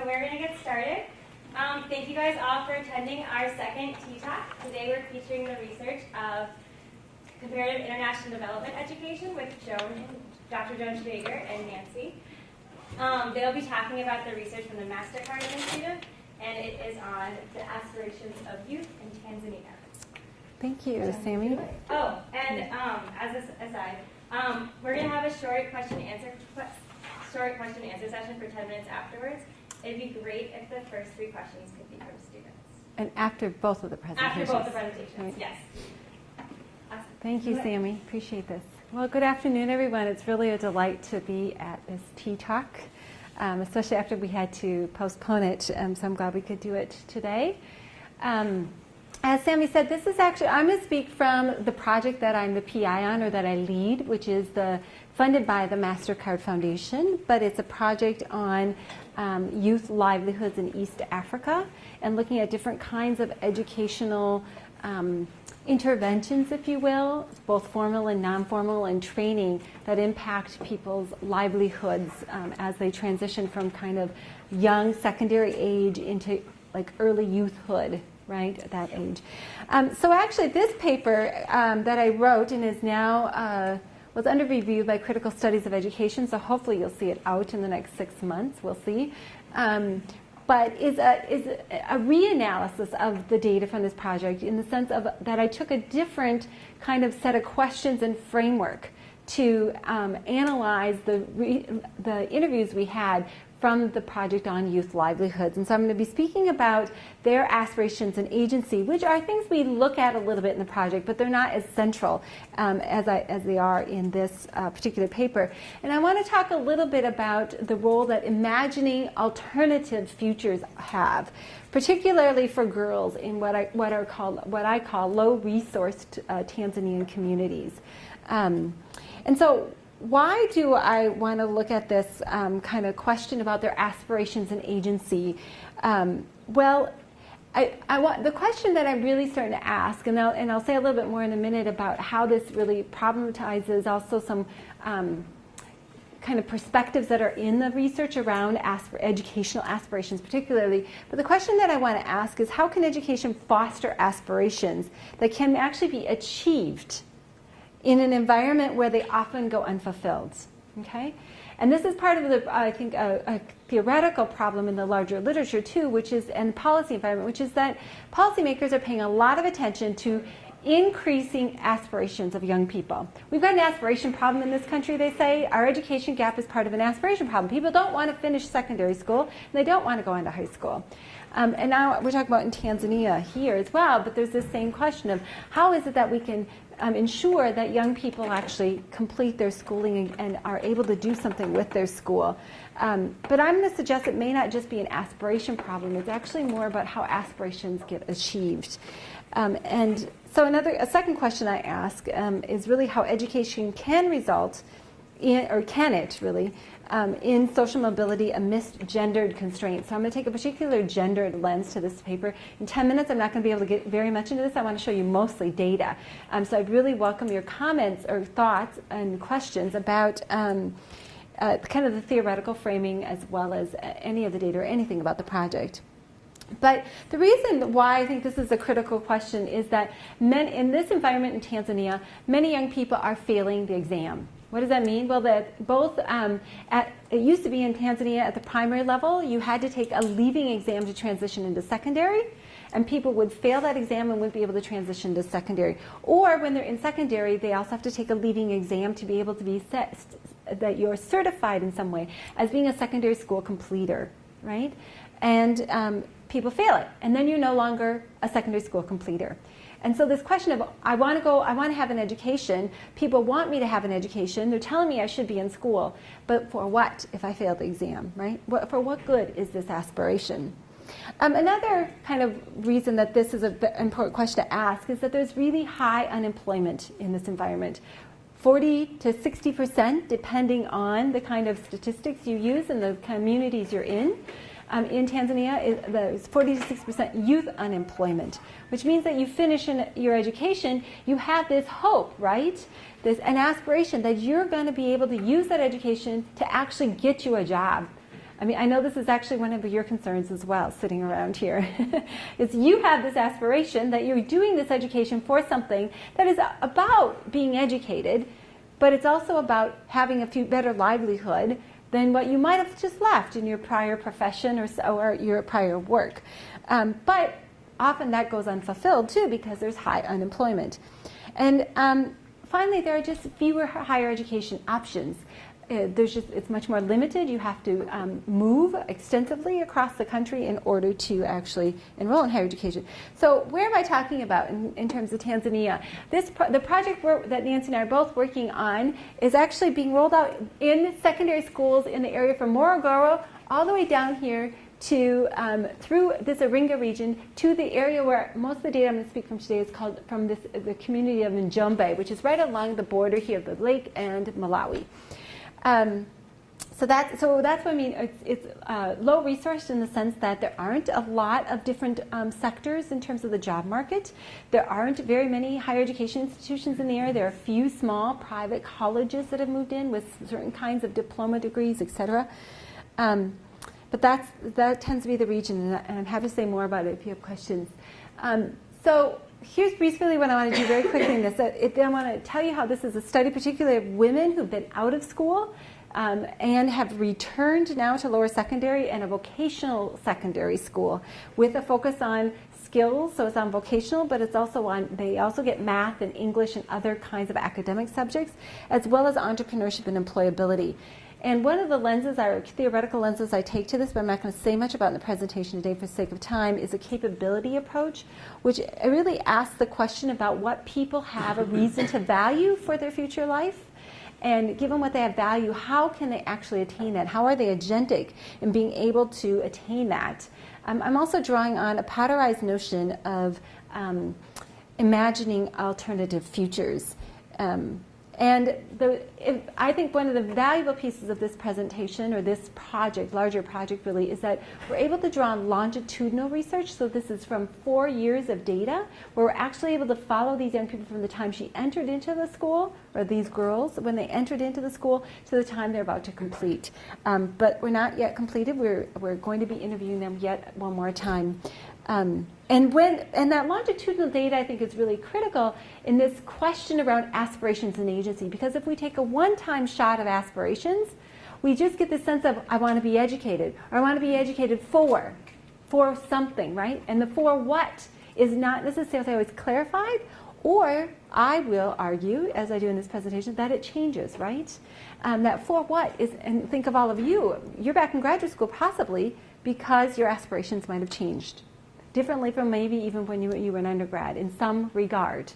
we're going to get started. Thank you guys all for attending our second T-Talk. Today we're featuring the research of Comparative International Development Education with Dr. Joan DeJaeghere and Nancy. They'll be talking about the research from the MasterCard Initiative, and it is on the aspirations of youth in Tanzania. Thank you, Sammy. Oh, and as an aside, we're going to have a short question and answer session for 10 minutes afterwards. It'd be great if the first 3 questions could be from students. And after both of the presentations. After both the presentations, right. Yes. Awesome. Thank you, Sammy. Appreciate this. Well, good afternoon, everyone. It's really a delight to be at this T-Talk, especially after we had to postpone it, so I'm glad we could do it today. As Sammy said, this is actually, I'm going to speak from the project that I'm the PI on, or that I lead, which is funded by the MasterCard Foundation, but it's a project on youth livelihoods in East Africa and looking at different kinds of educational interventions, if you will, both formal and non-formal, and training that impact people's livelihoods as they transition from kind of young secondary age into like early youthhood, right, at that age. So actually this paper that I wrote and is now was under review by Critical Studies of Education, so hopefully you'll see it out in the next 6 months, we'll see. But is a reanalysis of the data from this project in the sense of that I took a different kind of set of questions and framework to analyze the interviews we had from the project on youth livelihoods. And so I'm going to be speaking about their aspirations and agency, which are things we look at a little bit in the project, but they're not as central as they are in this particular paper. And I want to talk a little bit about the role that imagining alternative futures have, particularly for girls in what I call low-resourced Tanzanian communities. And so why do I want to look at this kind of question about their aspirations and agency? Well, the question that I'm really starting to ask, and I'll say a little bit more in a minute about how this really problematizes also some kind of perspectives that are in the research around educational aspirations particularly. But the question that I want to ask is, how can education foster aspirations that can actually be achieved in an environment where they often go unfulfilled, okay? And this is part of I think, a theoretical problem in the larger literature too, which is, and policy environment, which is that policymakers are paying a lot of attention to increasing aspirations of young people. We've got an aspiration problem in this country, they say. Our education gap is part of an aspiration problem. People don't want to finish secondary school, and they don't want to go on to high school. And now we're talking about in Tanzania here as well, but there's this same question of how is it that we can ensure that young people actually complete their schooling and are able to do something with their school. But I'm going to suggest it may not just be an aspiration problem. It's actually more about how aspirations get achieved. And so a second question I ask is really how education can result in, or can it really, in social mobility amidst gendered constraints. So I'm going to take a particular gendered lens to this paper. In 10 minutes, I'm not going to be able to get very much into this. I want to show you mostly data. So I'd really welcome your comments or thoughts and questions about kind of the theoretical framing as well as any of the data or anything about the project. But the reason why I think this is a critical question is that in this environment in Tanzania, many young people are failing the exam. What does that mean? Well, that both it used to be in Tanzania at the primary level, you had to take a leaving exam to transition into secondary, and people would fail that exam and wouldn't be able to transition to secondary. Or when they're in secondary, they also have to take a leaving exam to be able to be that you're certified in some way as being a secondary school completer, right? And people fail it, and then you're no longer a secondary school completer. And so this question of, I want to have an education, people want me to have an education, they're telling me I should be in school, but for what if I fail the exam, right? For what good is this aspiration? Another kind of reason that this is an important question to ask is that there's really high unemployment in this environment. 40 to 60%, depending on the kind of statistics you use and the communities you're in. In Tanzania, there's 40 to 60% youth unemployment, which means that you finish your education, you have this hope, right? An aspiration that you're going to be able to use that education to actually get you a job. I mean, I know this is actually one of your concerns as well, sitting around here, is you have this aspiration that you're doing this education for something that is about being educated, but it's also about having a better livelihood than what you might have just left in your prior profession or your prior work. But often that goes unfulfilled too because there's high unemployment. And finally, there are just fewer higher education options. It's much more limited. You have to move extensively across the country in order to actually enroll in higher education. So where am I talking about in terms of Tanzania? The project that Nancy and I are both working on is actually being rolled out in secondary schools in the area from Morogoro all the way down here to through this Iringa region to the area where most of the data I'm going to speak from today is called from the community of Njombe, which is right along the border here of the lake and Malawi. So that's what I mean. It's low resourced in the sense that there aren't a lot of different sectors in terms of the job market. There aren't very many higher education institutions in the area. There are a few small private colleges that have moved in with certain kinds of diploma degrees, etc. But that tends to be the region, and I'm happy to say more about it if you have questions. So here's briefly what I want to do very quickly in this. I want to tell you how this is a study particularly of women who've been out of school and have returned now to lower secondary and a vocational secondary school with a focus on skills. So it's on vocational, but it's also on, they also get math and English and other kinds of academic subjects, as well as entrepreneurship and employability. And one of the lenses, our theoretical lenses I take to this, but I'm not going to say much about in the presentation today for the sake of time, is a capability approach, which really asks the question about what people have a reason to value for their future life. And given what they have value, how can they actually attain that? How are they agentic in being able to attain that? I'm also drawing on a Potterized notion of imagining alternative futures. And I think one of the valuable pieces of this presentation, or this project, larger project really, is that we're able to draw on longitudinal research. So this is from 4 years of data, where we're actually able to follow these young people from the time she entered into the school, or these girls, when they entered into the school, to the time they're about to complete. But we're not yet completed. We're going to be interviewing them yet one more time. And that longitudinal data, I think, is really critical in this question around aspirations and agency, because if we take a one-time shot of aspirations, we just get the sense of, I want to be educated, or I want to be educated for something, right? And the for what is not necessarily always clarified, or I will argue, as I do in this presentation, that it changes, right? That for what is, and think of all of you, you're back in graduate school possibly because your aspirations might have changed differently from maybe even when you were an undergrad in some regard.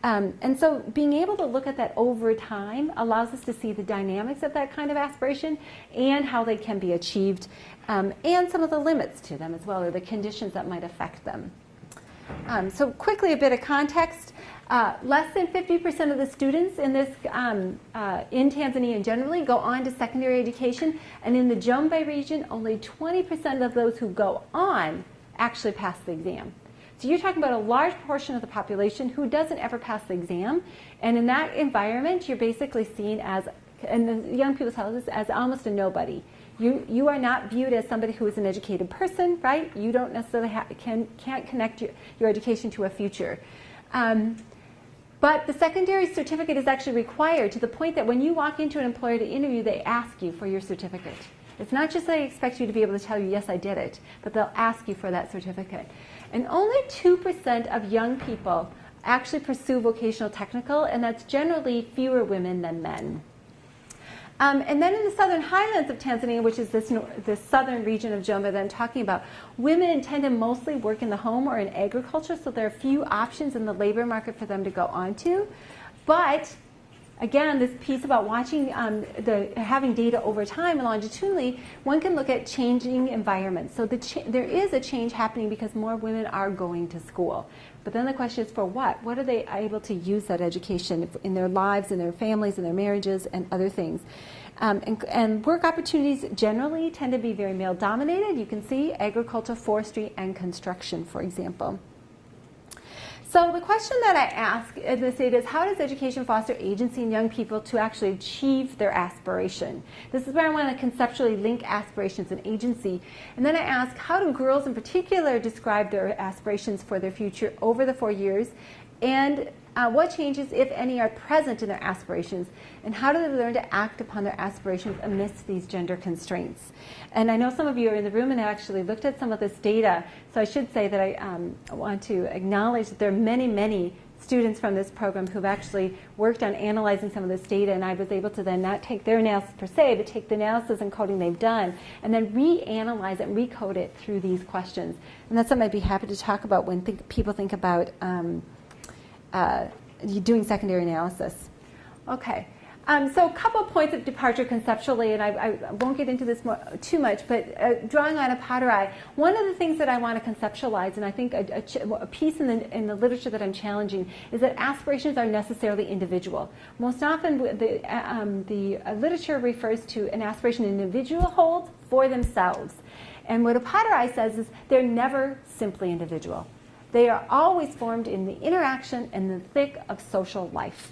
And so being able to look at that over time allows us to see the dynamics of that kind of aspiration and how they can be achieved, and some of the limits to them as well, or the conditions that might affect them. So quickly, a bit of context. Less than 50% of the students in this, in Tanzania generally, go on to secondary education, and in the Njombe region, only 20% of those who go on actually pass the exam. So you're talking about a large portion of the population who doesn't ever pass the exam, and in that environment, you're basically seen as, and the young people tell us, as almost a nobody. You are not viewed as somebody who is an educated person, right? You don't necessarily can't connect your education to a future. But the secondary certificate is actually required to the point that when you walk into an employer to interview, they ask you for your certificate. It's not just that they expect you to be able to tell you, yes, I did it, but they'll ask you for that certificate. And only 2% of young people actually pursue vocational technical, and that's generally fewer women than men. And then in the southern highlands of Tanzania, which is this southern region of Njombe that I'm talking about, women tend to mostly work in the home or in agriculture, so there are few options in the labor market for them to go onto. But again, this piece about watching, having data over time and longitudinally, one can look at changing environments. So there is a change happening because more women are going to school. But then the question is for what? What are they able to use that education in their lives, in their families, in their marriages, and other things? And work opportunities generally tend to be very male-dominated. You can see agriculture, forestry, and construction, for example. So the question that I ask in this data is, how does education foster agency in young people to actually achieve their aspiration? This is where I want to conceptually link aspirations and agency. And then I ask, how do girls in particular describe their aspirations for their future over the 4 years? And what changes, if any, are present in their aspirations? And how do they learn to act upon their aspirations amidst these gender constraints? And I know some of you are in the room and have actually looked at some of this data. So I should say that I want to acknowledge that there are many, many students from this program who've actually worked on analyzing some of this data, and I was able to then not take their analysis per se, but take the analysis and coding they've done, and then reanalyze it and recode it through these questions. And that's something I'd be happy to talk about when people think about doing secondary analysis. Okay, so a couple points of departure conceptually, and I won't get into this too much, but drawing on OLPD, one of the things that I want to conceptualize, and I think a piece in the literature that I'm challenging, is that aspirations are necessarily individual. Most often the literature refers to an aspiration an individual holds for themselves. And what OLPD says is they're never simply individual. They are always formed in the interaction and the thick of social life.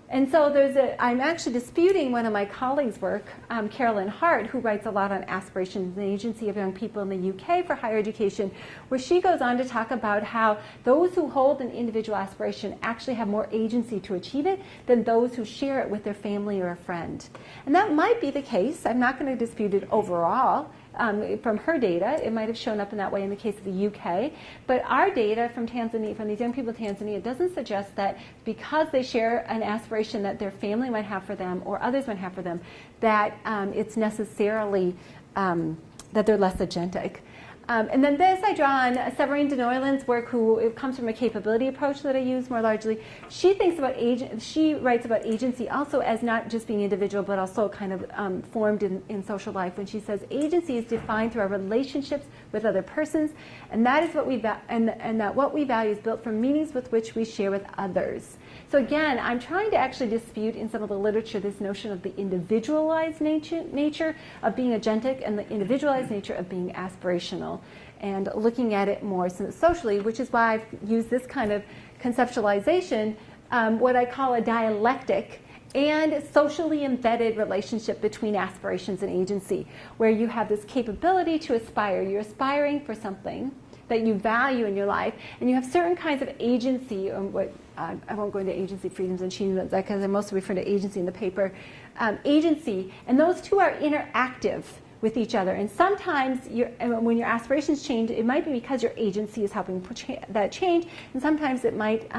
And so I'm actually disputing one of my colleagues' work, Carolyn Hart, who writes a lot on aspirations and agency of young people in the UK for higher education, where she goes on to talk about how those who hold an individual aspiration actually have more agency to achieve it than those who share it with their family or a friend. And that might be the case. I'm not going to dispute it overall. From her data, it might have shown up in that way in the case of the UK, but our data from Tanzania, from these young people in Tanzania, doesn't suggest that because they share an aspiration that their family might have for them or others might have for them, that it's necessarily that they're less agentic. And then this I draw on Severine Denoyland's work, who it comes from a capability approach that I use more largely. She writes about agency also as not just being individual, but also kind of formed in social life. When she says agency is defined through our relationships with other persons, and that is what what we value is built from meanings with which we share with others. So again, I'm trying to actually dispute in some of the literature this notion of the individualized nature of being agentic and the individualized nature of being aspirational, and looking at it more socially, which is why I've used this kind of conceptualization, what I call a dialectic and socially embedded relationship between aspirations and agency, where you have this capability to aspire. You're aspiring for something that you value in your life, and you have certain kinds of agency, I won't go into agency, freedoms, and achievements, because I mostly refer to agency in the paper, agency, and those two are interactive with each other. And sometimes when your aspirations change, it might be because your agency is helping that change, and sometimes it might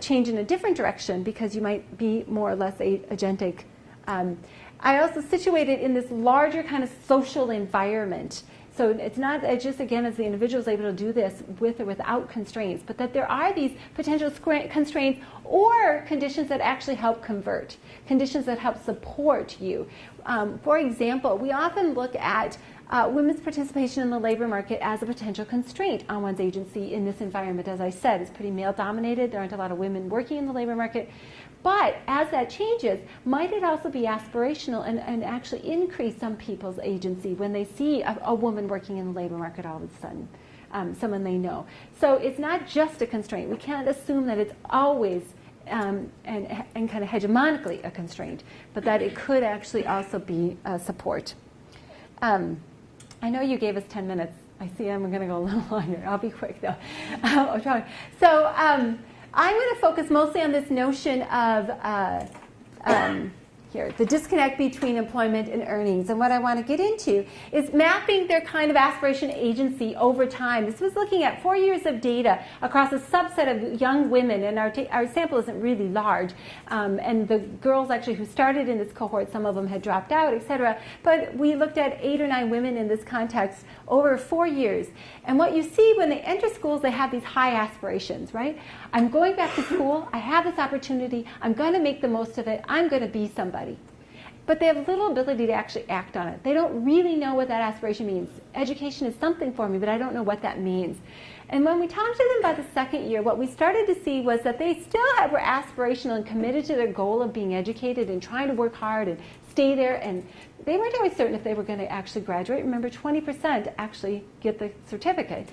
change in a different direction because you might be more or less agentic. I also situate it in this larger kind of social environment. So it's not just, again, as the individual is able to do this with or without constraints, but that there are these potential constraints or conditions that actually help convert, conditions that help support you. For example, we often look at women's participation in the labor market as a potential constraint on one's agency in this environment. As I said, it's pretty male-dominated. There aren't a lot of women working in the labor market. But as that changes, might it also be aspirational and actually increase some people's agency when they see a woman working in the labor market all of a sudden, someone they know. So it's not just a constraint. We can't assume that it's always and kind of hegemonically a constraint, but that it could actually also be support. I know you gave us 10 minutes. I see I'm going to go a little longer. I'll be quick, though. I'll try. So I'm going to focus mostly on this notion of the disconnect between employment and earnings. And what I want to get into is mapping their kind of aspiration agency over time. This was looking at 4 years of data across a subset of young women, and our sample isn't really large. And the girls actually who started in this cohort, some of them had dropped out, etc. But we looked at 8 or 9 women in this context over 4 years. And what you see when they enter schools, they have these high aspirations, right? I'm going back to school. I have this opportunity. I'm going to make the most of it. I'm going to be somebody. But they have little ability to actually act on it. They don't really know what that aspiration means. Education is something for me, but I don't know what that means. And when we talked to them by the second year, what we started to see was that they still were aspirational and committed to their goal of being educated and trying to work hard and stay there. And they weren't always certain if they were going to actually graduate. Remember, 20% actually get the certificate.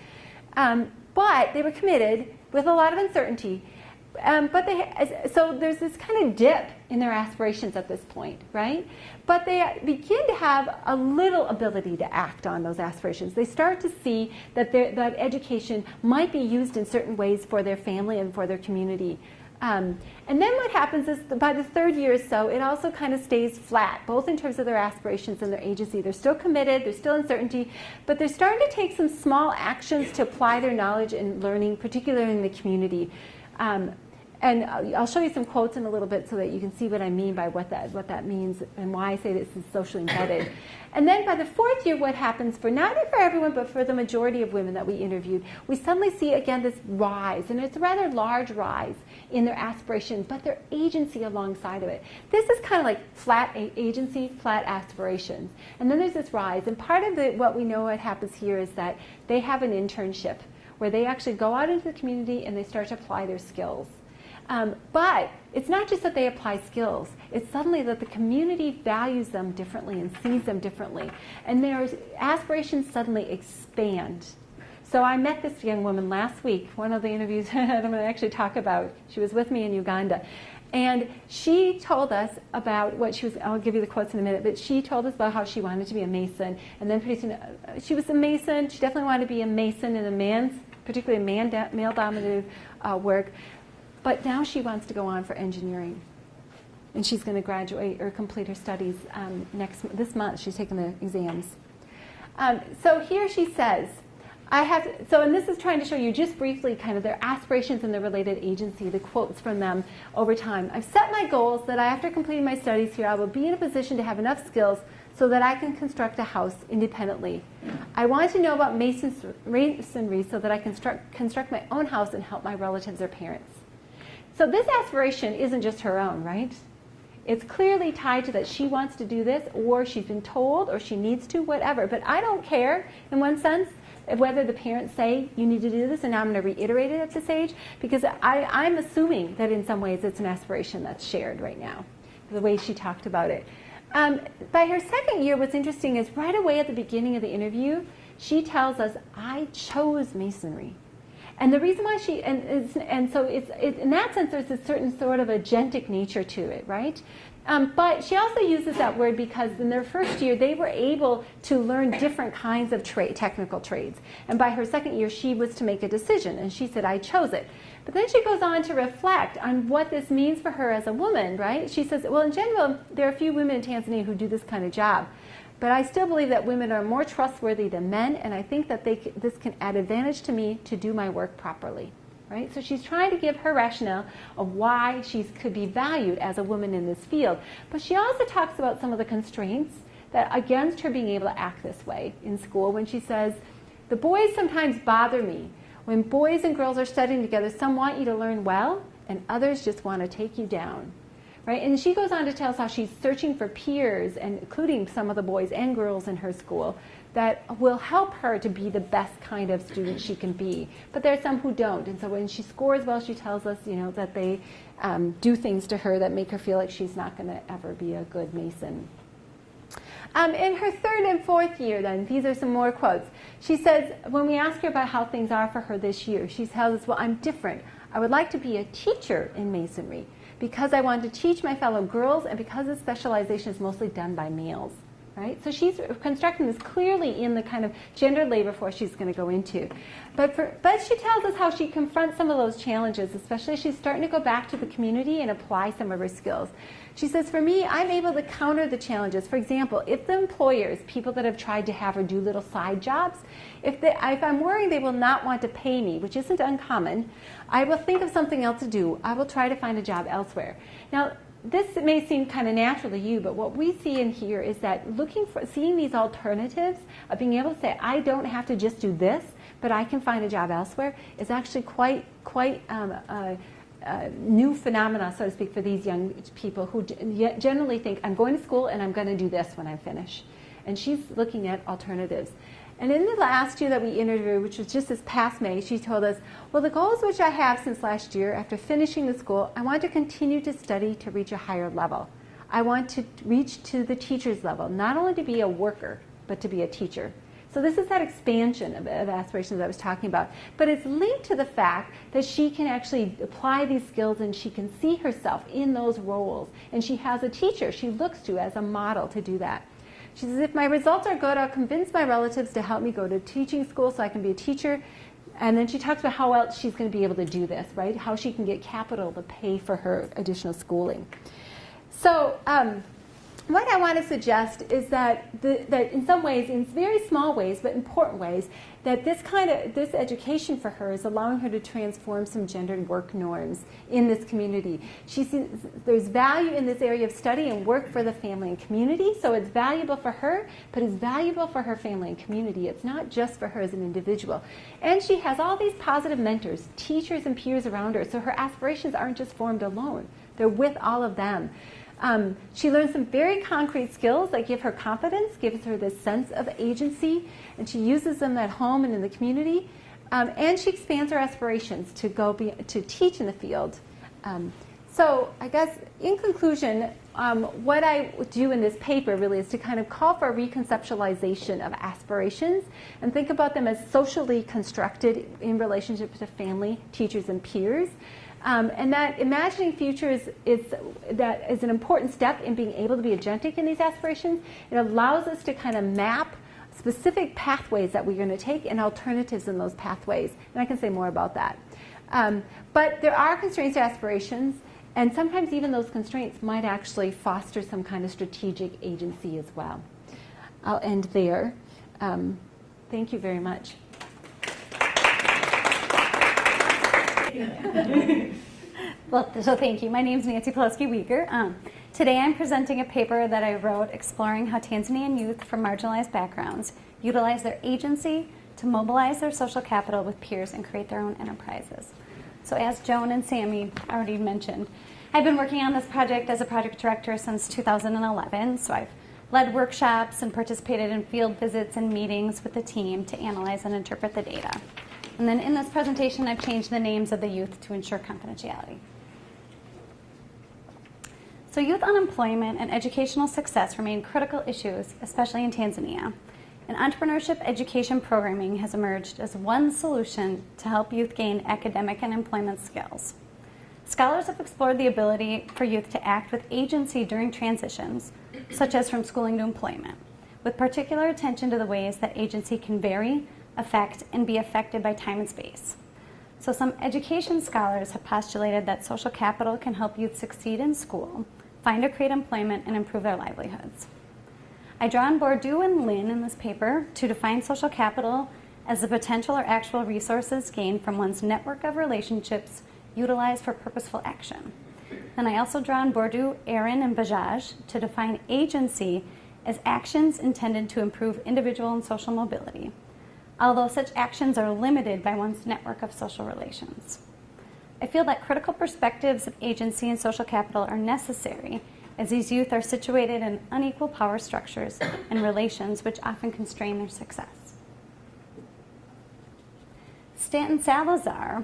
but they were committed with a lot of uncertainty. So there's this kind of dip in their aspirations at this point, right? But they begin to have a little ability to act on those aspirations. They start to see that that education might be used in certain ways for their family and for their community. And then what happens is by the third year or so, it also kind of stays flat, both in terms of their aspirations and their agency. They're still committed, there's still uncertainty, but they're starting to take some small actions to apply their knowledge and learning, particularly in the community. And I'll show you some quotes in a little bit so that you can see what I mean by what that means and why I say this is socially embedded. And then by the fourth year, what happens for not for everyone, but for the majority of women that we interviewed, we suddenly see again this rise, and it's a rather large rise in their aspirations, but their agency alongside of it. This is kind of like flat agency, flat aspirations. And then there's this rise, and part of what we know what happens here is that they have an internship where they actually go out into the community and they start to apply their skills. But it's not just that they apply skills, it's suddenly that the community values them differently and sees them differently. And their aspirations suddenly expand. So I met this young woman last week, one of the interviews I'm going to actually talk about. She was with me in Uganda. And she told us about what she was, I'll give you the quotes in a minute, but she told us about how she wanted to be a Mason. And then pretty soon, she was a Mason. She definitely wanted to be a Mason in particularly male-dominated work. But now she wants to go on for engineering. And she's going to graduate or complete her studies this month. She's taking the exams. So here she says, and this is trying to show you just briefly kind of their aspirations and their related agency, the quotes from them over time. I've set my goals that after completing my studies here, I will be in a position to have enough skills so that I can construct a house independently. I want to know about masonry so that I can construct my own house and help my relatives or parents. So this aspiration isn't just her own, right? It's clearly tied to that she wants to do this, or she's been told, or she needs to, whatever. But I don't care, in one sense, whether the parents say, you need to do this, and now I'm going to reiterate it at this age, because I'm assuming that in some ways it's an aspiration that's shared right now, the way she talked about it. By her second year, what's interesting is right away at the beginning of the interview, she tells us, I chose masonry. And the reason why so it's in that sense, there's a certain sort of agentic nature to it, right? But she also uses that word because in their first year, they were able to learn different kinds of technical trades. And by her second year, she was to make a decision, and she said, I chose it. But then she goes on to reflect on what this means for her as a woman, right? She says, well, in general, there are a few women in Tanzania who do this kind of job. But I still believe that women are more trustworthy than men, and I think that this can add advantage to me to do my work properly. Right? So she's trying to give her rationale of why she could be valued as a woman in this field. But she also talks about some of the constraints that against her being able to act this way in school when she says, the boys sometimes bother me. When boys and girls are studying together, some want you to learn well, and others just want to take you down. Right? And she goes on to tell us how she's searching for peers, and including some of the boys and girls in her school, that will help her to be the best kind of student she can be. But there are some who don't. And so when she scores well, she tells us, that they do things to her that make her feel like she's not going to ever be a good Mason. In her third and fourth year, then, these are some more quotes. She says, when we ask her about how things are for her this year, she tells us, well, I'm different. I would like to be a teacher in masonry because I want to teach my fellow girls and because this specialization is mostly done by males. Right? So she's constructing this clearly in the kind of gendered labor force she's going to go into. But she tells us how she confronts some of those challenges, especially as she's starting to go back to the community and apply some of her skills. She says, for me, I'm able to counter the challenges. For example, if the employers, people that have tried to have her do little side jobs, if I'm worrying they will not want to pay me, which isn't uncommon, I will think of something else to do. I will try to find a job elsewhere. Now, this may seem kind of natural to you, but what we see in here is that seeing these alternatives of being able to say, I don't have to just do this, but I can find a job elsewhere, is actually quite a new phenomena, so to speak, for these young people who generally think, I'm going to school and I'm going to do this when I finish. And she's looking at alternatives. And in the last year that we interviewed, which was just this past May, she told us, well, the goals which I have since last year, after finishing the school, I want to continue to study to reach a higher level. I want to reach to the teacher's level, not only to be a worker, but to be a teacher. So this is that expansion of aspirations I was talking about. But it's linked to the fact that she can actually apply these skills and she can see herself in those roles. And she has a teacher she looks to as a model to do that. She says, if my results are good, I'll convince my relatives to help me go to teaching school so I can be a teacher. And then she talks about how else she's going to be able to do this, right? How she can get capital to pay for her additional schooling. So what I want to suggest is that in some ways, in very small ways, but important ways, that this education for her is allowing her to transform some gendered work norms in this community. She sees there's value in this area of study and work for the family and community, so it's valuable for her, but it's valuable for her family and community. It's not just for her as an individual. And she has all these positive mentors, teachers and peers around her, so her aspirations aren't just formed alone. They're with all of them. She learns some very concrete skills that give her confidence, gives her this sense of agency, and she uses them at home and in the community. And she expands her aspirations to to teach in the field. So I guess in conclusion, what I do in this paper really is to kind of call for a reconceptualization of aspirations and think about them as socially constructed in relationship to family, teachers, and peers. And that imagining futures is an important step in being able to be agentic in these aspirations. It allows us to kind of map specific pathways that we're going to take and alternatives in those pathways. And I can say more about that. But there are constraints to aspirations, and sometimes even those constraints might actually foster some kind of strategic agency as well. I'll end there. Thank you very much. Well, so thank you. My name is Nancy Pellowski. Today I'm presenting a paper that I wrote exploring how Tanzanian youth from marginalized backgrounds utilize their agency to mobilize their social capital with peers and create their own enterprises. So as Joan and Sammy already mentioned, I've been working on this project as a project director since 2011. So I've led workshops and participated in field visits and meetings with the team to analyze and interpret the data. And then in this presentation, I've changed the names of the youth to ensure confidentiality. So youth unemployment and educational success remain critical issues, especially in Tanzania. And entrepreneurship education programming has emerged as one solution to help youth gain academic and employment skills. Scholars have explored the ability for youth to act with agency during transitions, such as from schooling to employment, with particular attention to the ways that agency can vary, affect, and be affected by time and space. So some education scholars have postulated that social capital can help youth succeed in school, find or create employment, and improve their livelihoods. I draw on Bourdieu and Lin in this paper to define social capital as the potential or actual resources gained from one's network of relationships utilized for purposeful action. Then I also draw on Bourdieu, Aaron, and DeJaeghere to define agency as actions intended to improve individual and social mobility, although such actions are limited by one's network of social relations. I feel that critical perspectives of agency and social capital are necessary as these youth are situated in unequal power structures and relations which often constrain their success. Stanton Salazar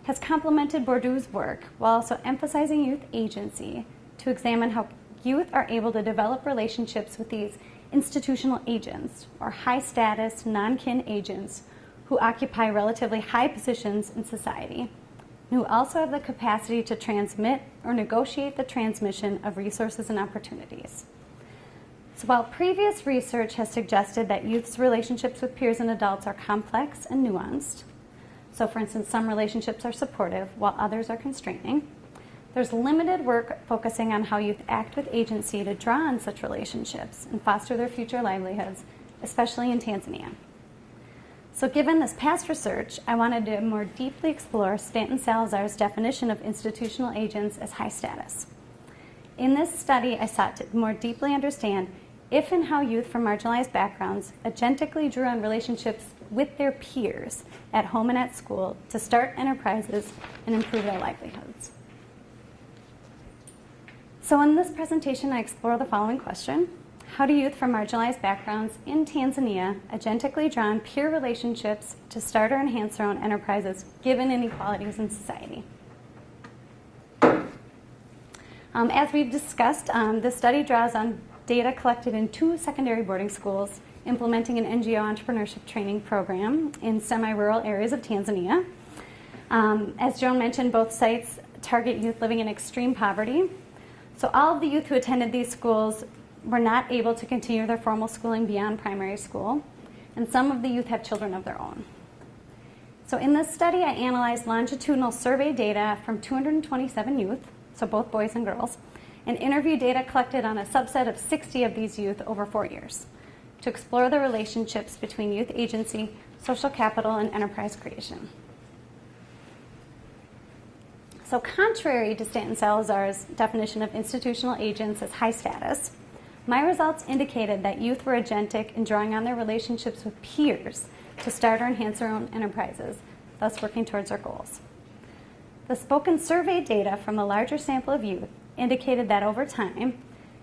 has complemented Bourdieu's work while also emphasizing youth agency to examine how youth are able to develop relationships with these institutional agents, or high-status, non-kin agents who occupy relatively high positions in society, and who also have the capacity to transmit or negotiate the transmission of resources and opportunities. So while previous research has suggested that youth's relationships with peers and adults are complex and nuanced, so for instance, some relationships are supportive while others are constraining, there's limited work focusing on how youth act with agency to draw on such relationships and foster their future livelihoods, especially in Tanzania. So given this past research, I wanted to more deeply explore Stanton Salazar's definition of institutional agents as high status. In this study, I sought to more deeply understand if and how youth from marginalized backgrounds agentically drew on relationships with their peers at home and at school to start enterprises and improve their livelihoods. So in this presentation, I explore the following question. How do youth from marginalized backgrounds in Tanzania agentically draw on peer relationships to start or enhance their own enterprises given inequalities in society? As we've discussed, this study draws on data collected in 2 secondary boarding schools implementing an NGO entrepreneurship training program in semi-rural areas of Tanzania. As Joan mentioned, both sites target youth living in extreme poverty. So all of the youth who attended these schools were not able to continue their formal schooling beyond primary school, and some of the youth have children of their own. So in this study, I analyzed longitudinal survey data from 227 youth, so both boys and girls, and interview data collected on a subset of 60 of these youth over 4 years to explore the relationships between youth agency, social capital, and enterprise creation. So contrary to Stanton Salazar's definition of institutional agents as high status, my results indicated that youth were agentic in drawing on their relationships with peers to start or enhance their own enterprises, thus working towards their goals. The spoken survey data from the larger sample of youth indicated that over time,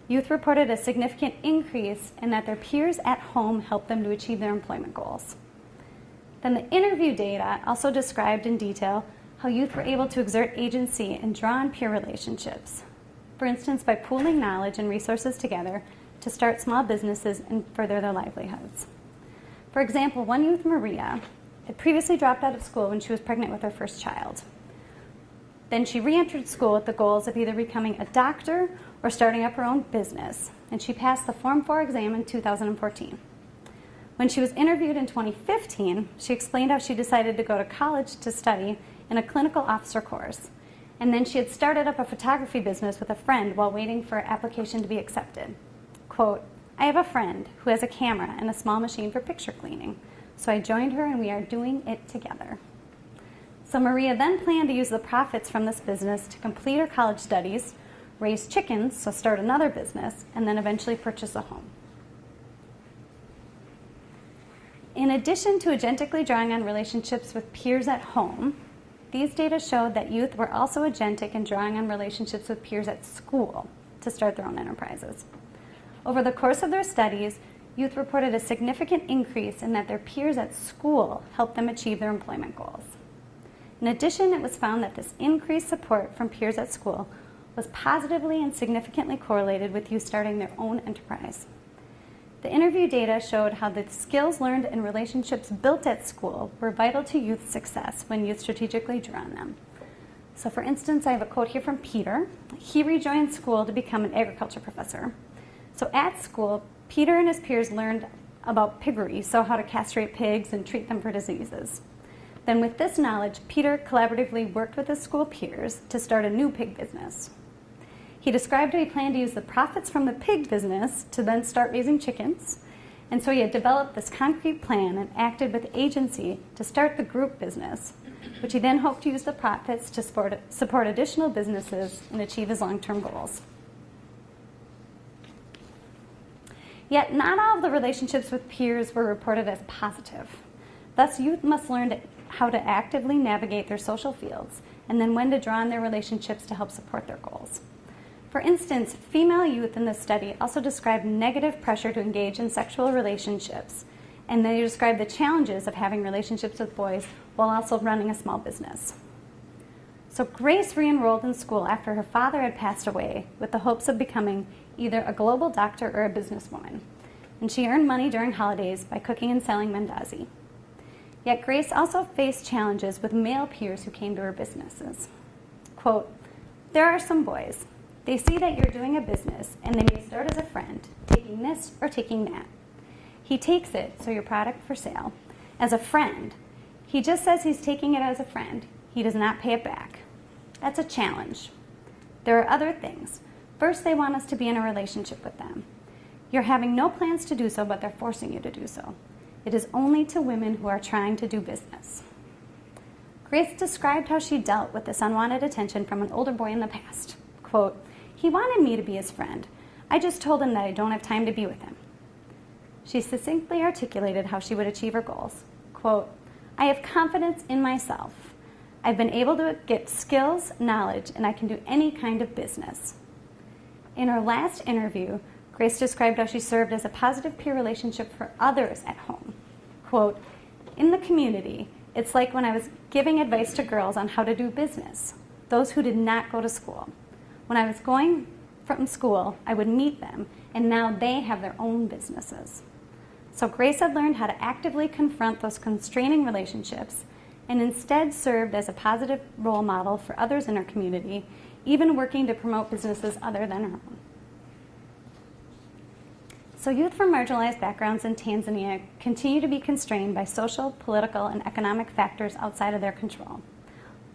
youth reported a significant increase in that their peers at home helped them to achieve their employment goals. Then the interview data also described in detail how youth were able to exert agency and draw on peer relationships. For instance, by pooling knowledge and resources together to start small businesses and further their livelihoods. For example, one youth, Maria, had previously dropped out of school when she was pregnant with her first child. Then she re-entered school with the goals of either becoming a doctor or starting up her own business, and she passed the Form 4 exam in 2014. When she was interviewed in 2015, she explained how she decided to go to college to study in a clinical officer course, and then she had started up a photography business with a friend while waiting for her application to be accepted. Quote, "I have a friend who has a camera and a small machine for picture cleaning, so I joined her and we are doing it together." So Maria then planned to use the profits from this business to complete her college studies, raise chickens, so start another business, and then eventually purchase a home. In addition to agentically drawing on relationships with peers at home, these data showed that youth were also agentic in drawing on relationships with peers at school to start their own enterprises. Over the course of their studies, youth reported a significant increase in that their peers at school helped them achieve their employment goals. In addition, it was found that this increased support from peers at school was positively and significantly correlated with youth starting their own enterprise. The interview data showed how the skills learned and relationships built at school were vital to youth success when youth strategically drew on them. So for instance, I have a quote here from Peter. He rejoined school to become an agriculture professor. So at school, Peter and his peers learned about piggery, so how to castrate pigs and treat them for diseases. Then with this knowledge, Peter collaboratively worked with his school peers to start a new pig business. He described how he planned to use the profits from the pig business to then start raising chickens. And so he had developed this concrete plan and acted with agency to start the group business, which he then hoped to use the profits to support additional businesses and achieve his long-term goals. Yet not all of the relationships with peers were reported as positive. Thus, youth must learn how to actively navigate their social fields and then when to draw on their relationships to help support their goals. For instance, female youth in this study also described negative pressure to engage in sexual relationships, and they described the challenges of having relationships with boys while also running a small business. So Grace re-enrolled in school after her father had passed away with the hopes of becoming either a global doctor or a businesswoman, and she earned money during holidays by cooking and selling mandazi. Yet Grace also faced challenges with male peers who came to her businesses. Quote, "There are some boys. They see that you're doing a business, and they may start as a friend, taking this or taking that. He takes it, so your product for sale, as a friend. He just says he's taking it as a friend. He does not pay it back. That's a challenge. There are other things. First, they want us to be in a relationship with them. You're having no plans to do so, but they're forcing you to do so. It is only to women who are trying to do business." Grace described how she dealt with this unwanted attention from an older boy in the past. Quote, "He wanted me to be his friend. I just told him that I don't have time to be with him." She succinctly articulated how she would achieve her goals. Quote, "I have confidence in myself. I've been able to get skills, knowledge, and I can do any kind of business." In her last interview, Grace described how she served as a positive peer relationship for others at home. Quote, "In the community, it's like when I was giving advice to girls on how to do business, those who did not go to school. When I was going from school, I would meet them, and now they have their own businesses. So Grace had learned how to actively confront those constraining relationships and instead served as a positive role model for others in her community, even working to promote businesses other than her own. So youth from marginalized backgrounds in Tanzania continue to be constrained by social, political, and economic factors outside of their control.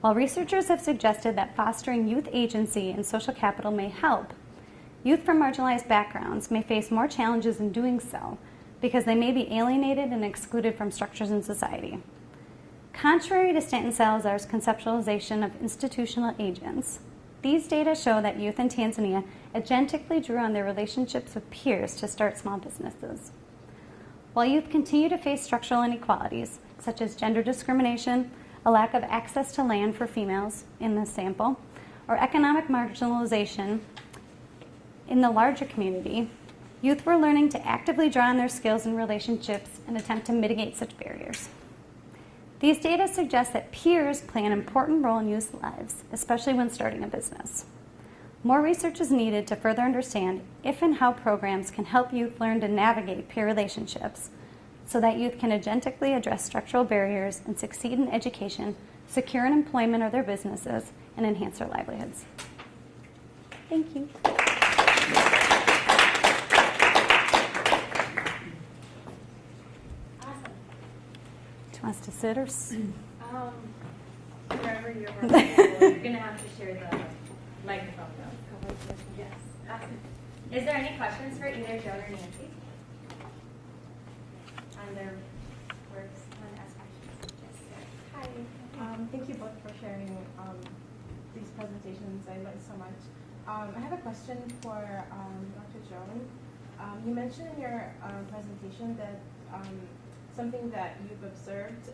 While researchers have suggested that fostering youth agency and social capital may help, youth from marginalized backgrounds may face more challenges in doing so because they may be alienated and excluded from structures in society. Contrary to Stanton Salazar's conceptualization of institutional agents, these data show that youth in Tanzania agentically drew on their relationships with peers to start small businesses. While youth continue to face structural inequalities, such as gender discrimination, a lack of access to land for females in this sample, or economic marginalization in the larger community, youth were learning to actively draw on their skills and relationships and attempt to mitigate such barriers. These data suggest that peers play an important role in youth's lives, especially when starting a business. More research is needed to further understand if and how programs can help youth learn to navigate peer relationships so that youth can agentically address structural barriers and succeed in education, secure an employment of their businesses, and enhance their livelihoods. Thank you. Do you want us to sit or Wherever you're working, you're going to have to share the microphone though. Yes. Is there any questions for either Joan or Nancy on their works on aspirations? Yes. Hi. Thank you both for sharing these presentations. I learned so much. I have a question for Dr. Joan. You mentioned in your presentation that something that you've observed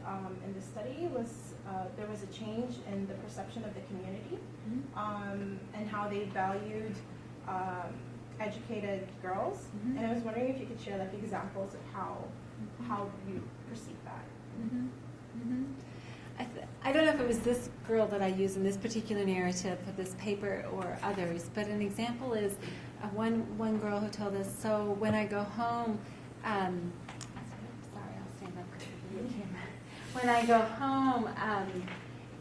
in the study was there was a change in the perception of the community and how they valued educated girls. And I was wondering if you could share like examples of how you perceive that. I don't know if it was this girl that I used in this particular narrative for this paper or others, but an example is one girl who told us, so when I go home, when I go home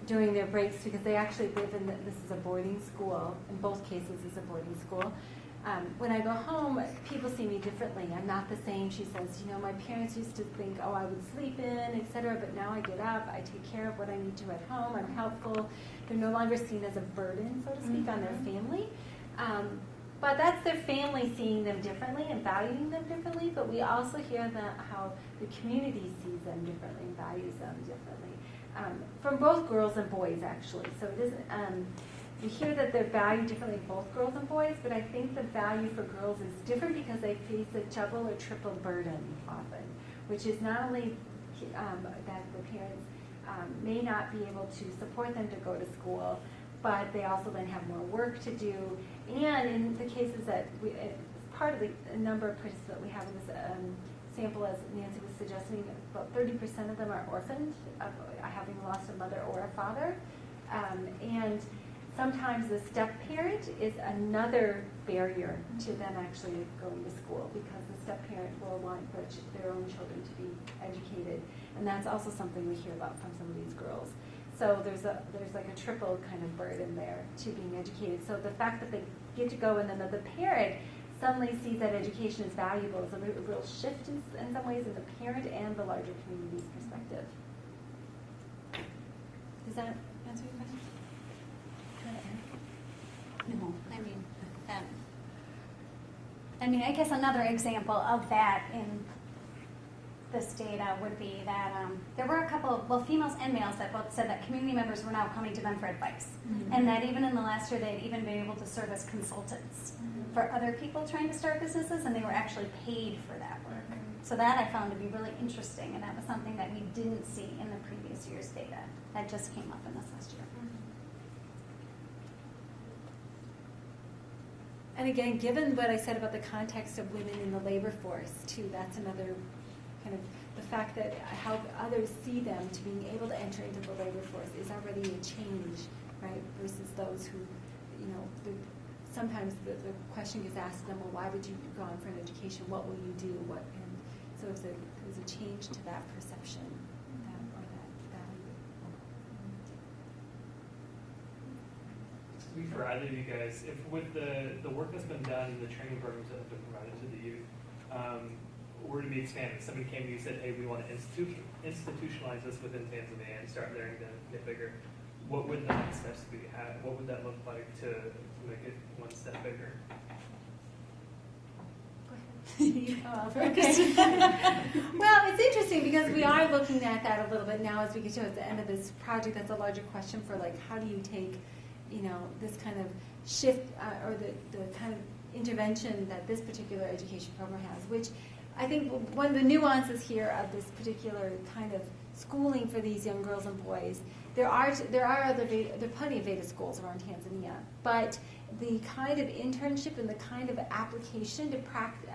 during their breaks, because they actually live in, this is a boarding school, in both cases it's a boarding school. When I go home, people see me differently. I'm not the same. She says, you know, my parents used to think, oh, I would sleep in, etc., but now I get up, I take care of what I need to at home, I'm helpful. They're no longer seen as a burden, so to speak, on their family. But that's their family seeing them differently and valuing them differently, but we also hear how the community sees them differently and values them differently. From both girls and boys, actually. So it isn't, we hear that they're valued differently, both girls and boys, but I think the value for girls is different because they face a double or triple burden often, which is not only that the parents may not be able to support them to go to school, but they also then have more work to do. And in the cases that part of the number of participants that we have in this sample, as Nancy was suggesting, about 30% of them are orphaned, having lost a mother or a father. And sometimes the step-parent is another barrier to them actually going to school because the step-parent will want their own children to be educated. And that's also something we hear about from some of these girls. So there's like a triple kind of burden there to being educated. So the fact that they get to go and then the parent suddenly sees that education is valuable is a real shift in some ways in the parent and the larger community's perspective. Does that answer your question? No, I mean, I guess another example of that in this data would be that there were a couple of, well, females and males that both said that community members were now coming to them for advice. And that even in the last year, they'd even been able to serve as consultants for other people trying to start businesses, and they were actually paid for that work. So that I found to be really interesting, and that was something that we didn't see in the previous year's data. That just came up in this last year. And again, given what I said about the context of women in the labor force, too, that's another kind of the fact that how others see them to being able to enter into the labor force is already a change, right? Versus those who, you know, sometimes the question gets asked to them, well, why would you go on for an education? What will you do? And so So it was a change to that perception, that value. Speak for either of you guys, if with the work that's been done and the training programs that have been provided to the youth, were to be expanded, somebody came to you and said, hey, we want to institutionalize this within Tanzania and start learning to get bigger, what would the next steps be? What would that look like to make it one step bigger? Well, it's interesting because we are looking at that a little bit now as we get to the end of this project. That's a larger question for like, how do you take, this kind of shift or the kind of intervention that this particular education program has, which I think one of the nuances here of this particular kind of schooling for these young girls and boys, there are plenty of Veda schools around Tanzania, but the kind of internship and the kind of application to practice,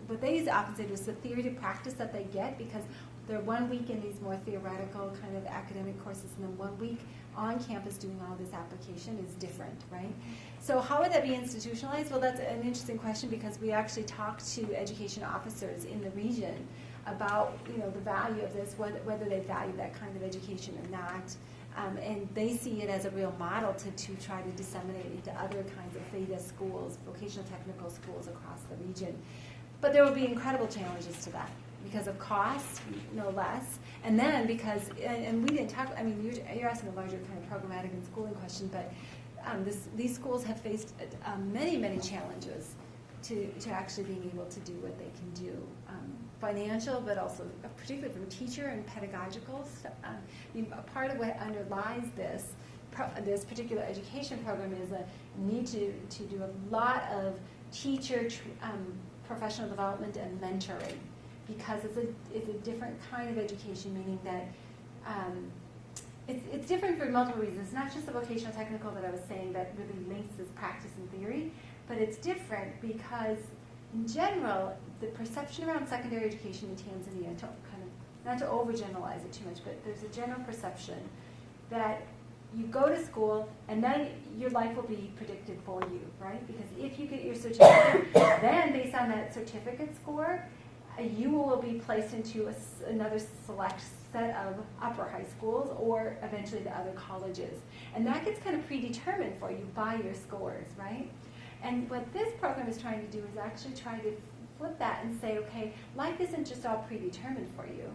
what they use often say is the theory to practice that they get, because they're 1 week in these more theoretical kind of academic courses, and then 1 week on campus doing all this application is different, right? So how would that be institutionalized? Well, that's an interesting question, because we actually talked to education officers in the region about the value of this, whether they value that kind of education or not. And they see it as a real model to try to disseminate into other kinds of Veda schools, vocational technical schools across the region. But there will be incredible challenges to that because of cost, no less. And then because, and we didn't talk, I mean, you're asking a larger kind of programmatic and schooling question, but these schools have faced many, many challenges to actually being able to do what they can do. Financial, but also particularly from teacher and pedagogical. A part of what underlies this particular education program is a need to do a lot of teacher professional development and mentoring, because it's a different kind of education, meaning that it's different for multiple reasons. It's not just the vocational technical that I was saying that really links this practice and theory, but it's different because in general, the perception around secondary education in Tanzania, not to overgeneralize it too much, but there's a general perception that you go to school and then your life will be predicted for you, right? Because if you get your certificate, then based on that certificate score, you will be placed into another select set of upper high schools or eventually the other colleges. And that gets kind of predetermined for you by your scores, right? And what this program is trying to do is actually try to flip that and say, okay, life isn't just all predetermined for you.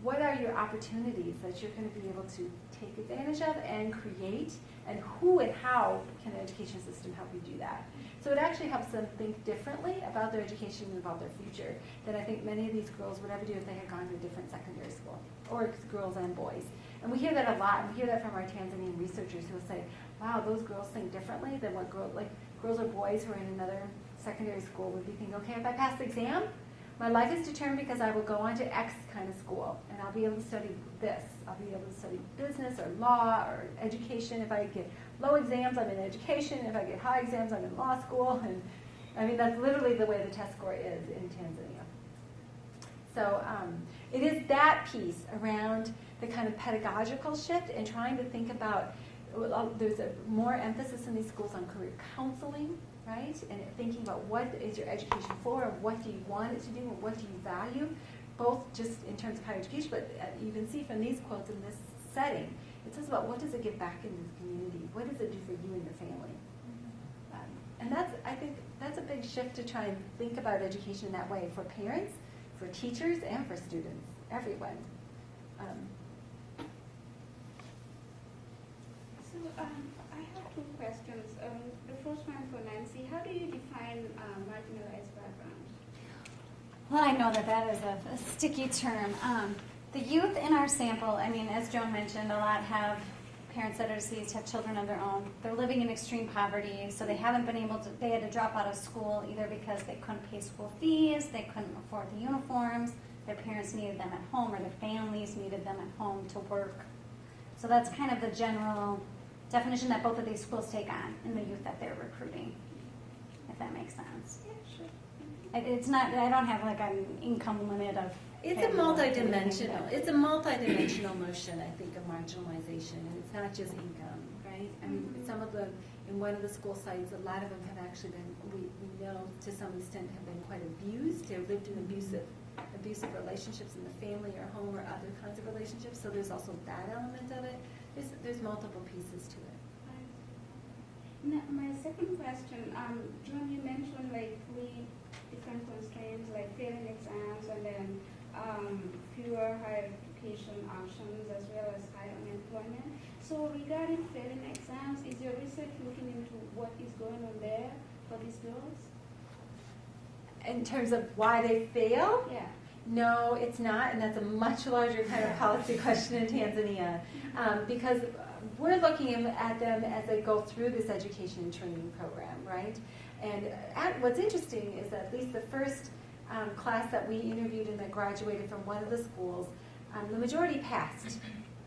What are your opportunities that you're going to be able to take advantage of and create, and who and how can the education system help you do that? So it actually helps them think differently about their education and about their future than I think many of these girls would ever do if they had gone to a different secondary school, or girls and boys. And we hear that a lot, and we hear that from our Tanzanian researchers who will say, wow, those girls think differently than what girls or boys who are in another secondary school would be thinking, okay, if I pass the exam, my life is determined because I will go on to X kind of school, and I'll be able to study this. I'll be able to study business or law or education. If I get low exams, I'm in education. If I get high exams, I'm in law school. And I mean, that's literally the way the test score is in Tanzania. So it is that piece around the kind of pedagogical shift and trying to think about, there's a more emphasis in these schools on career counseling, right? And thinking about what is your education for, and what do you want it to do, and what do you value, both just in terms of higher education, but you can see from these quotes in this setting, it says about what does it give back into the community? What does it do for you and your family? And I think that's a big shift to try and think about education in that way for parents, for teachers, and for students, everyone. I have two questions. The first one for Nancy. How do you define marginalized backgrounds? Well, I know that is a sticky term. The youth in our sample, I mean, as Joan mentioned, a lot have parents that are deceased, have children of their own. They're living in extreme poverty, so they haven't been able to, they had to drop out of school either because they couldn't pay school fees, they couldn't afford the uniforms, their parents needed them at home, or their families needed them at home to work. So that's kind of the general definition that both of these schools take on in the youth that they're recruiting, if that makes sense. Yeah, sure. It's not, I don't have like an income limit of. It's a multidimensional notion, I think, of marginalization, and it's not just income, right? I mean, some of the in one of the school sites, a lot of them have actually been, we know to some extent, have been quite abused. They've lived in abusive relationships in the family or home or other kinds of relationships. So there's also that element of it. There's multiple pieces to it. Now, my second question, Joan, you mentioned like 3 different constraints, like failing exams and then fewer higher education options as well as high unemployment. So regarding failing exams, is your research looking into what is going on there for these girls? In terms of why they fail? Yeah. No, it's not, and that's a much larger kind of policy question in Tanzania, because we're looking at them as they go through this education and training program, right? And what's interesting is that at least the first class that we interviewed and that graduated from one of the schools, the majority passed,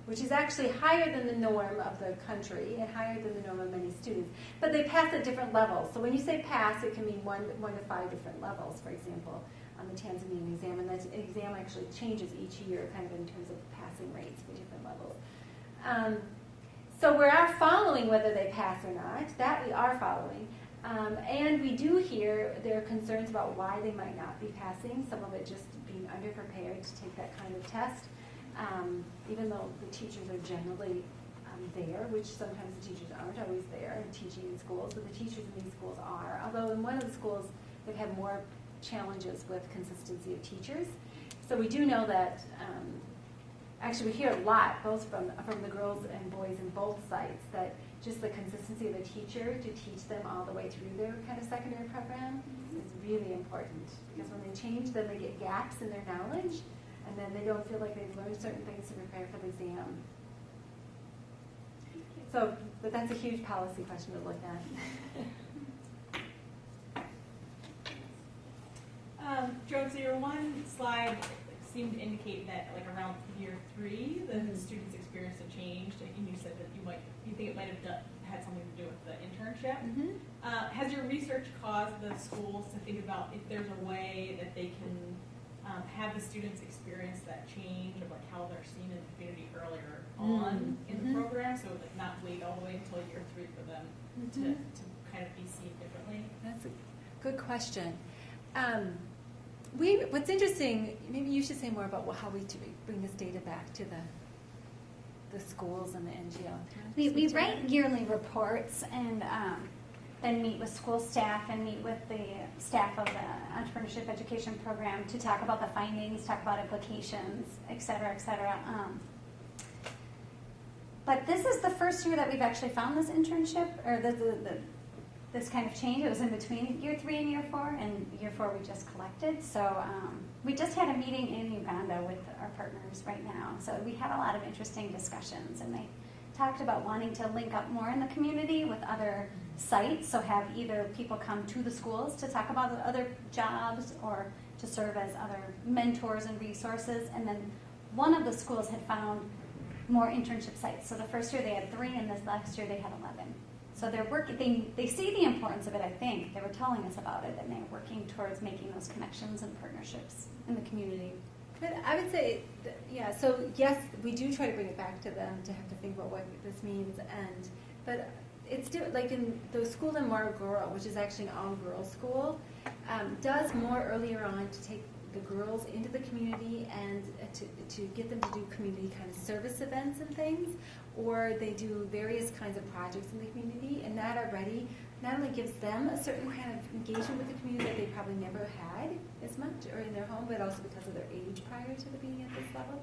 which is actually higher than the norm of the country and higher than the norm of many students. But they pass at different levels. So when you say pass, it can mean one to 5 different levels, for example, on the Tanzanian exam. And that exam actually changes each year kind of in terms of passing rates for different levels. So we are following whether they pass or not. That we are following. And we do hear there are concerns about why they might not be passing, some of it just being underprepared to take that kind of test. Even though the teachers are generally there, which sometimes the teachers aren't always there and teaching in schools, but the teachers in these schools are. Although in one of the schools, they've had more challenges with consistency of teachers. So we do know that, actually we hear a lot, both from the girls and boys in both sites, that just the consistency of the teacher to teach them all the way through their kind of secondary program is really important. Because when they change, then they get gaps in their knowledge, and then they don't feel like they've learned certain things to prepare for the exam. So, but that's a huge policy question to look at. Joan, so your one slide seemed to indicate that like around year 3, the students experienced a change, and you said that you think it might have had something to do with the internship. Has your research caused the schools to think about if there's a way that they can have the students experience that change of like how they're seen in the community earlier on in the program, so like not wait all the way until year 3 for them to kind of be seen differently? That's a good question. What's interesting, maybe you should say more about how we bring this data back to the schools and the NGO. We write yearly reports and then meet with school staff and meet with the staff of the entrepreneurship education program to talk about the findings, talk about implications, et cetera, et cetera. But this is the first year that we've actually found this internship, or this kind of change. It was in between year 3 and year 4, and year 4 we just collected. So we just had a meeting in Uganda with our partners right now. So we had a lot of interesting discussions, and they talked about wanting to link up more in the community with other sites, so have either people come to the schools to talk about other jobs or to serve as other mentors and resources. And then one of the schools had found more internship sites. So the first year they had 3, and this last year they had 11. So they're working. They see the importance of it. I think they were telling us about it, and they're working towards making those connections and partnerships in the community. But I would say, yeah. So yes, we do try to bring it back to them to have to think about what this means, but it's still like in the school in Morogoro, which is actually an all-girls school, does more earlier on to take the girls into the community and to get them to do community kind of service events and things, or they do various kinds of projects in the community, and that already not only gives them a certain kind of engagement with the community that they probably never had as much or in their home, but also because of their age prior to being at this level.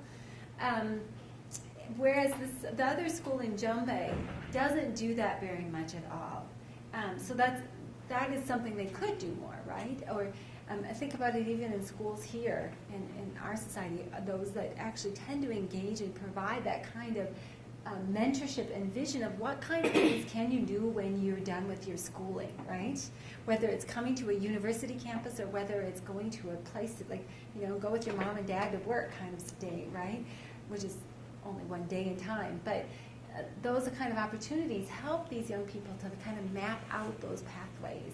Whereas the other school in Jombe doesn't do that very much at all. So that is something they could do more, right? Or I think about it even in schools here in our society, those that actually tend to engage and provide that kind of mentorship and vision of what kind of things can you do when you're done with your schooling, right? Whether it's coming to a university campus or whether it's going to a place to, like, go with your mom and dad to work kind of day, right? Which is only one day in time. But those kind of opportunities help these young people to kind of map out those pathways.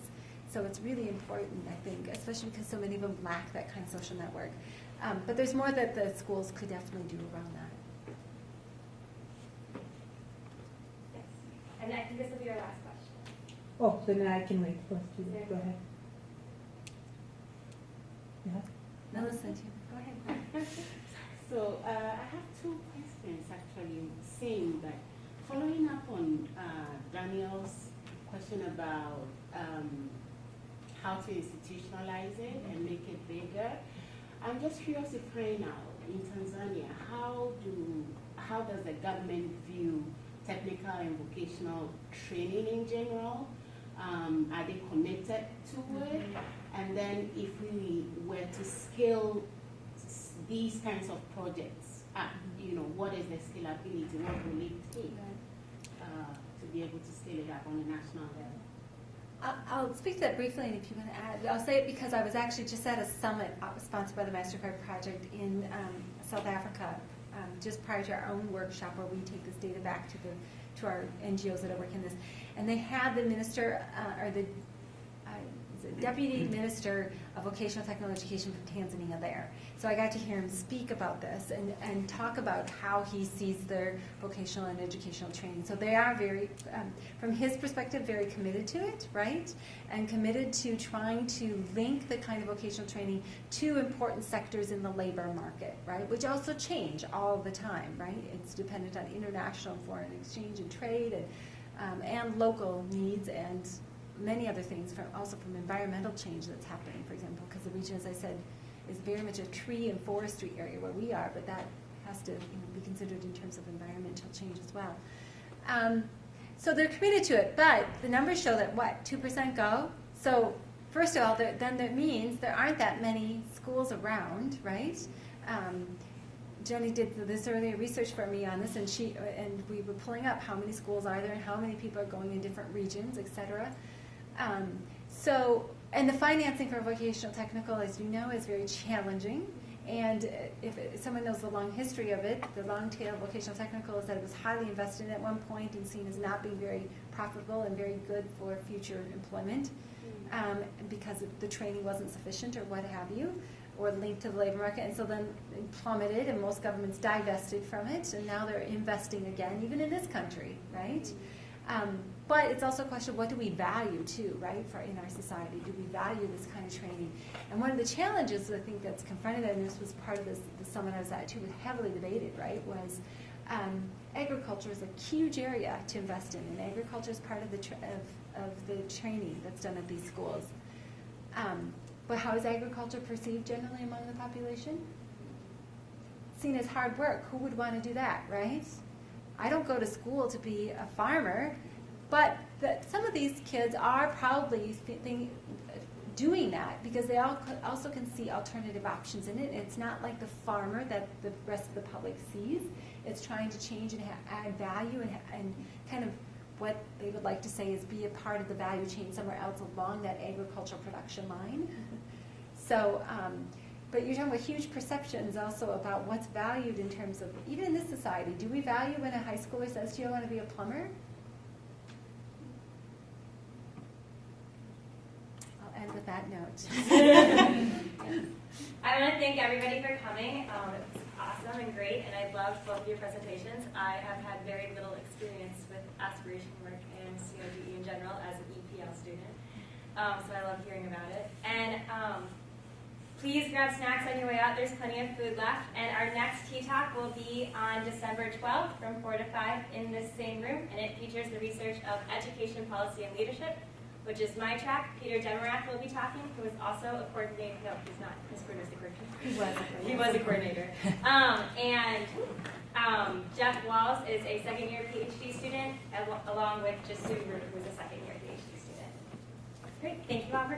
So it's really important, I think, especially because so many of them lack that kind of social network. But there's more that the schools could definitely do around that. Yes. And I think this will be our last question. Oh, then I can wait for you. Go ahead. Yeah. No, listen to you. Go ahead. So I have two questions actually, saying that following up on Daniel's question about how to institutionalize it and make it bigger. I'm just curious if right now in Tanzania, how does the government view technical and vocational training in general? Are they connected to it? And then if we were to scale these kinds of projects up, what is the scalability? What will it take to be able to scale it up on a national level? I'll speak to that briefly, and if you want to add, I'll say it because I was actually just at a summit sponsored by the MasterCard Project in South Africa, just prior to our own workshop where we take this data back to our NGOs that are working this, and they had the minister or the Deputy Minister of Vocational Technical Education from Tanzania there. So I got to hear him speak about this and talk about how he sees their vocational and educational training. So they are very, from his perspective, very committed to it, right? And committed to trying to link the kind of vocational training to important sectors in the labor market, right? Which also change all the time, right? It's dependent on international and foreign exchange and trade and local needs and many other things, also from environmental change that's happening, for example, because the region, as I said, is very much a tree and forestry area where we are, but that has to be considered in terms of environmental change as well. So they're committed to it, but the numbers show that, 2% go? So first of all, then that means there aren't that many schools around, right? Jenny did this earlier research for me on this, and we were pulling up how many schools are there and how many people are going in different regions, et cetera. And the financing for vocational technical, as you know, is very challenging. And if someone knows the long history of it, the long tail of vocational technical is that it was highly invested in at one point and seen as not being very profitable and very good for future employment because the training wasn't sufficient or what have you, or linked to the labor market. And so then it plummeted and most governments divested from it, and now they're investing again, even in this country, right? But it's also a question of what do we value too, right, in our society? Do we value this kind of training? And one of the challenges I think that's confronted, and this was part of the summit I was at too, was heavily debated, right, was agriculture is a huge area to invest in, and agriculture is part of the training that's done at these schools. But how is agriculture perceived generally among the population? Seen as hard work. Who would want to do that, right? I don't go to school to be a farmer, but some of these kids are probably doing that because they also can see alternative options in it. It's not like the farmer that the rest of the public sees. It's trying to change and add value and kind of what they would like to say is be a part of the value chain somewhere else along that agricultural production line. So, but you're talking about huge perceptions also about what's valued in terms of, even in this society, do we value when a high schooler says to you, I want to be a plumber? I'll end with that note. I want to thank everybody for coming. It was awesome and great, and I loved both of your presentations. I have had very little experience with aspiration work and CIDE in general as an EPL student, so I love hearing about it. And please grab snacks on your way out. There's plenty of food left. And our next Tea Talk will be on December 12th from 4 to 5 in this same room, and it features the research of education policy and leadership, which is my track. Peter Demarak will be talking, who is also a coordinator. No, he's not. His coordinator is the coordinator. He was a coordinator. And Jeff Walls is a second-year PhD student, along with Jasu, who's a second-year PhD student. Great. Thank you all for coming.